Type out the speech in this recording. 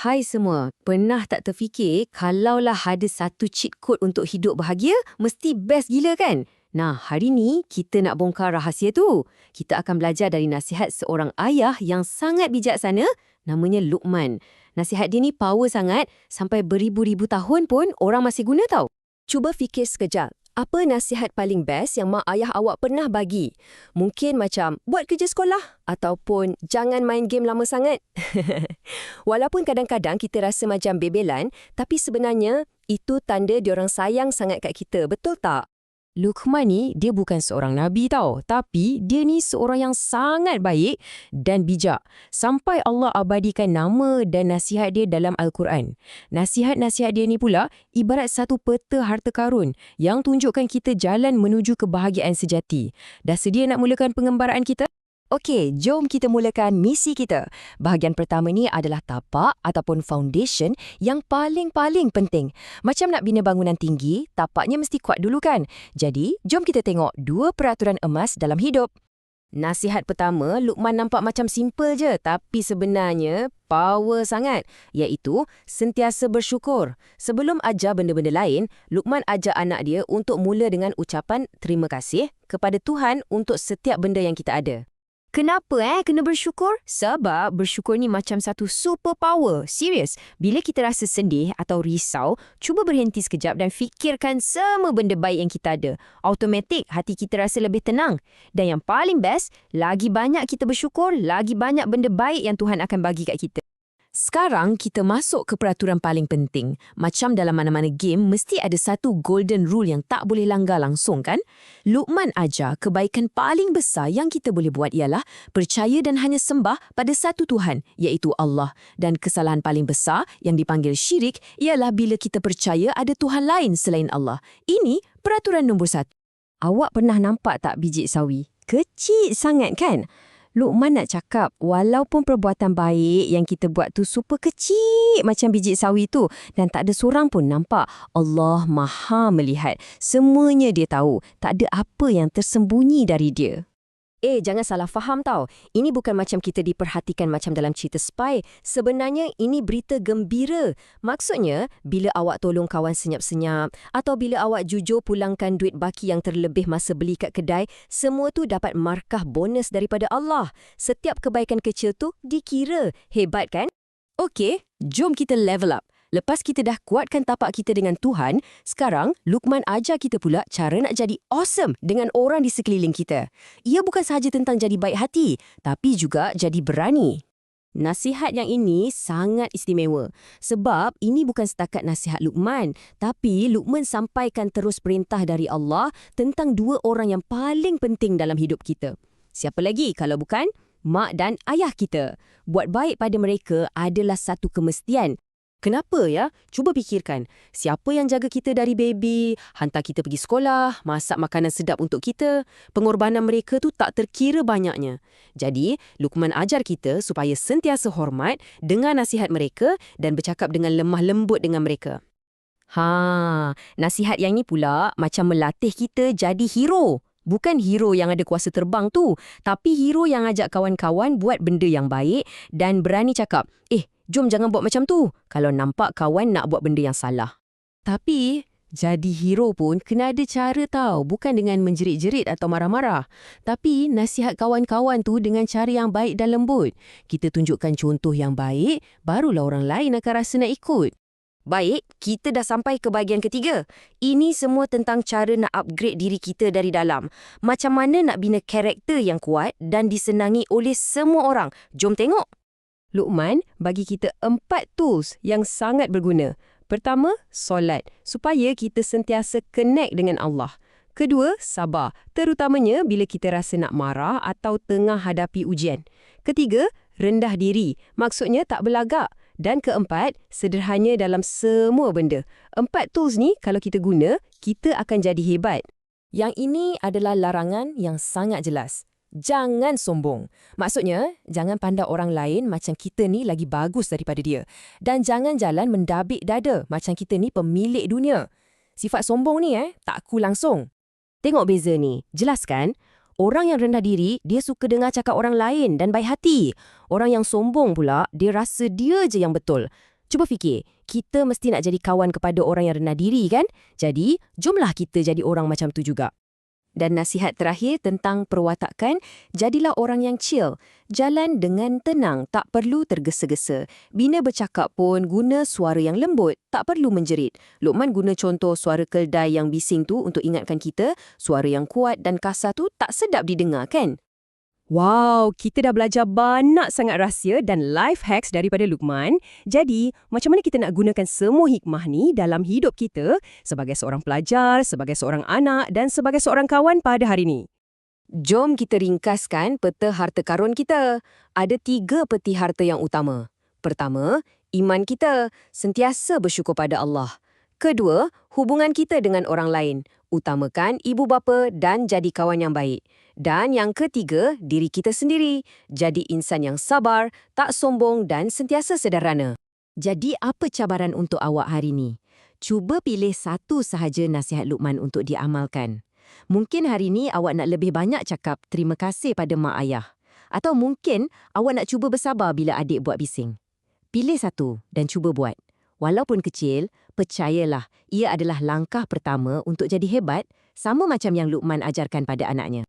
Hai semua, pernah tak terfikir kalaulah ada satu cheat code untuk hidup bahagia, mesti best gila kan? Nah, hari ni kita nak bongkar rahsia tu. Kita akan belajar dari nasihat seorang ayah yang sangat bijaksana, namanya Luqman. Nasihat dia ni power sangat, sampai beribu-ribu tahun pun orang masih guna tau. Cuba fikir sekejap. Apa nasihat paling best yang mak ayah awak pernah bagi? Mungkin macam, buat kerja sekolah ataupun jangan main game lama sangat. Walaupun kadang-kadang kita rasa macam bebelan, tapi sebenarnya itu tanda diorang sayang sangat kat kita, betul tak? Luqman ni, dia bukan seorang Nabi tau. Tapi, dia ni seorang yang sangat baik dan bijak. Sampai Allah abadikan nama dan nasihat dia dalam Al-Quran. Nasihat-nasihat dia ni pula, ibarat satu peta harta karun yang tunjukkan kita jalan menuju kebahagiaan sejati. Dah sedia nak mulakan pengembaraan kita? Okey, jom kita mulakan misi kita. Bahagian pertama ni adalah tapak ataupun foundation yang paling-paling penting. Macam nak bina bangunan tinggi, tapaknya mesti kuat dulu kan? Jadi, jom kita tengok 2 peraturan emas dalam hidup. Nasihat pertama, Luqman nampak macam simple je, tapi sebenarnya power sangat, iaitu sentiasa bersyukur. Sebelum ajar benda-benda lain, Luqman ajar anak dia untuk mula dengan ucapan terima kasih kepada Tuhan untuk setiap benda yang kita ada. Kenapa kena bersyukur? Sebab bersyukur ni macam satu superpower. Serius, bila kita rasa sedih atau risau, cuba berhenti sekejap dan fikirkan semua benda baik yang kita ada. Automatik hati kita rasa lebih tenang. Dan yang paling best, lagi banyak kita bersyukur, lagi banyak benda baik yang Tuhan akan bagi kat kita. Sekarang kita masuk ke peraturan paling penting. Macam dalam mana-mana game, mesti ada satu golden rule yang tak boleh langgar langsung kan? Luqman ajar kebaikan paling besar yang kita boleh buat ialah percaya dan hanya sembah pada satu Tuhan, iaitu Allah. Dan kesalahan paling besar yang dipanggil syirik ialah bila kita percaya ada Tuhan lain selain Allah. Ini peraturan nombor 1. Awak pernah nampak tak biji sawi? Kecil sangat kan? Luqman nak cakap, walaupun perbuatan baik yang kita buat tu super kecil macam biji sawi tu dan tak ada seorang pun nampak, Allah Maha melihat. Semuanya dia tahu, tak ada apa yang tersembunyi dari dia. Jangan salah faham tau. Ini bukan macam kita diperhatikan macam dalam cerita spy. Sebenarnya ini berita gembira. Maksudnya, bila awak tolong kawan senyap-senyap atau bila awak jujur pulangkan duit baki yang terlebih masa beli kat kedai, semua tu dapat markah bonus daripada Allah. Setiap kebaikan kecil tu dikira. Hebat kan? Okey, jom kita level up. Lepas kita dah kuatkan tapak kita dengan Tuhan, sekarang Luqman ajar kita pula cara nak jadi awesome dengan orang di sekeliling kita. Ia bukan sahaja tentang jadi baik hati, tapi juga jadi berani. Nasihat yang ini sangat istimewa sebab ini bukan setakat nasihat Luqman, tapi Luqman sampaikan terus perintah dari Allah tentang 2 orang yang paling penting dalam hidup kita. Siapa lagi kalau bukan mak dan ayah kita? Buat baik pada mereka adalah satu kemestian. Kenapa ya? Cuba fikirkan. Siapa yang jaga kita dari baby, hantar kita pergi sekolah, masak makanan sedap untuk kita. Pengorbanan mereka tu tak terkira banyaknya. Jadi, Luqman ajar kita supaya sentiasa hormat dengan nasihat mereka dan bercakap dengan lemah lembut dengan mereka. Nasihat yang ni pula macam melatih kita jadi hero. Bukan hero yang ada kuasa terbang tu, tapi hero yang ajak kawan-kawan buat benda yang baik dan berani cakap, jom jangan buat macam tu kalau nampak kawan nak buat benda yang salah. Tapi, jadi hero pun kena ada cara tau, bukan dengan menjerit-jerit atau marah-marah. Tapi, nasihat kawan-kawan tu dengan cara yang baik dan lembut. Kita tunjukkan contoh yang baik, barulah orang lain akan rasa nak ikut. Baik, kita dah sampai ke bahagian ketiga. Ini semua tentang cara nak upgrade diri kita dari dalam. Macam mana nak bina karakter yang kuat dan disenangi oleh semua orang. Jom tengok. Luqman bagi kita 4 tools yang sangat berguna. Pertama, solat, supaya kita sentiasa connect dengan Allah. Kedua, sabar, terutamanya bila kita rasa nak marah atau tengah hadapi ujian. Ketiga, rendah diri, maksudnya tak berlagak. Dan keempat, sederhana dalam semua benda. 4 tools ni kalau kita guna, kita akan jadi hebat. Yang ini adalah larangan yang sangat jelas. Jangan sombong. Maksudnya, jangan pandang orang lain macam kita ni lagi bagus daripada dia. Dan jangan jalan mendabik dada macam kita ni pemilik dunia. Sifat sombong ni tak cool langsung. Tengok beza ni. Jelas kan? Orang yang rendah diri, dia suka dengar cakap orang lain dan baik hati. Orang yang sombong pula, dia rasa dia je yang betul. Cuba fikir, kita mesti nak jadi kawan kepada orang yang rendah diri kan? Jadi, jomlah kita jadi orang macam tu juga. Dan nasihat terakhir tentang perwatakan, jadilah orang yang chill. Jalan dengan tenang, tak perlu tergesa-gesa. Bina bercakap pun guna suara yang lembut, tak perlu menjerit. Luqman guna contoh suara keldai yang bising tu untuk ingatkan kita, suara yang kuat dan kasar tu tak sedap didengar kan? Wow, kita dah belajar banyak sangat rahsia dan life hacks daripada Luqman. Jadi, macam mana kita nak gunakan semua hikmah ni dalam hidup kita sebagai seorang pelajar, sebagai seorang anak dan sebagai seorang kawan pada hari ni? Jom kita ringkaskan peta harta karun kita. Ada 3 peti harta yang utama. Pertama, iman kita, sentiasa bersyukur pada Allah. Kedua, hubungan kita dengan orang lain. Utamakan ibu bapa dan jadi kawan yang baik. Dan yang ketiga, diri kita sendiri. Jadi insan yang sabar, tak sombong dan sentiasa sederhana. Jadi apa cabaran untuk awak hari ni? Cuba pilih satu sahaja nasihat Luqman untuk diamalkan. Mungkin hari ni awak nak lebih banyak cakap terima kasih pada mak ayah. Atau mungkin awak nak cuba bersabar bila adik buat bising. Pilih satu dan cuba buat. Walaupun kecil, percayalah, ia adalah langkah pertama untuk jadi hebat, sama macam yang Luqman ajarkan pada anaknya.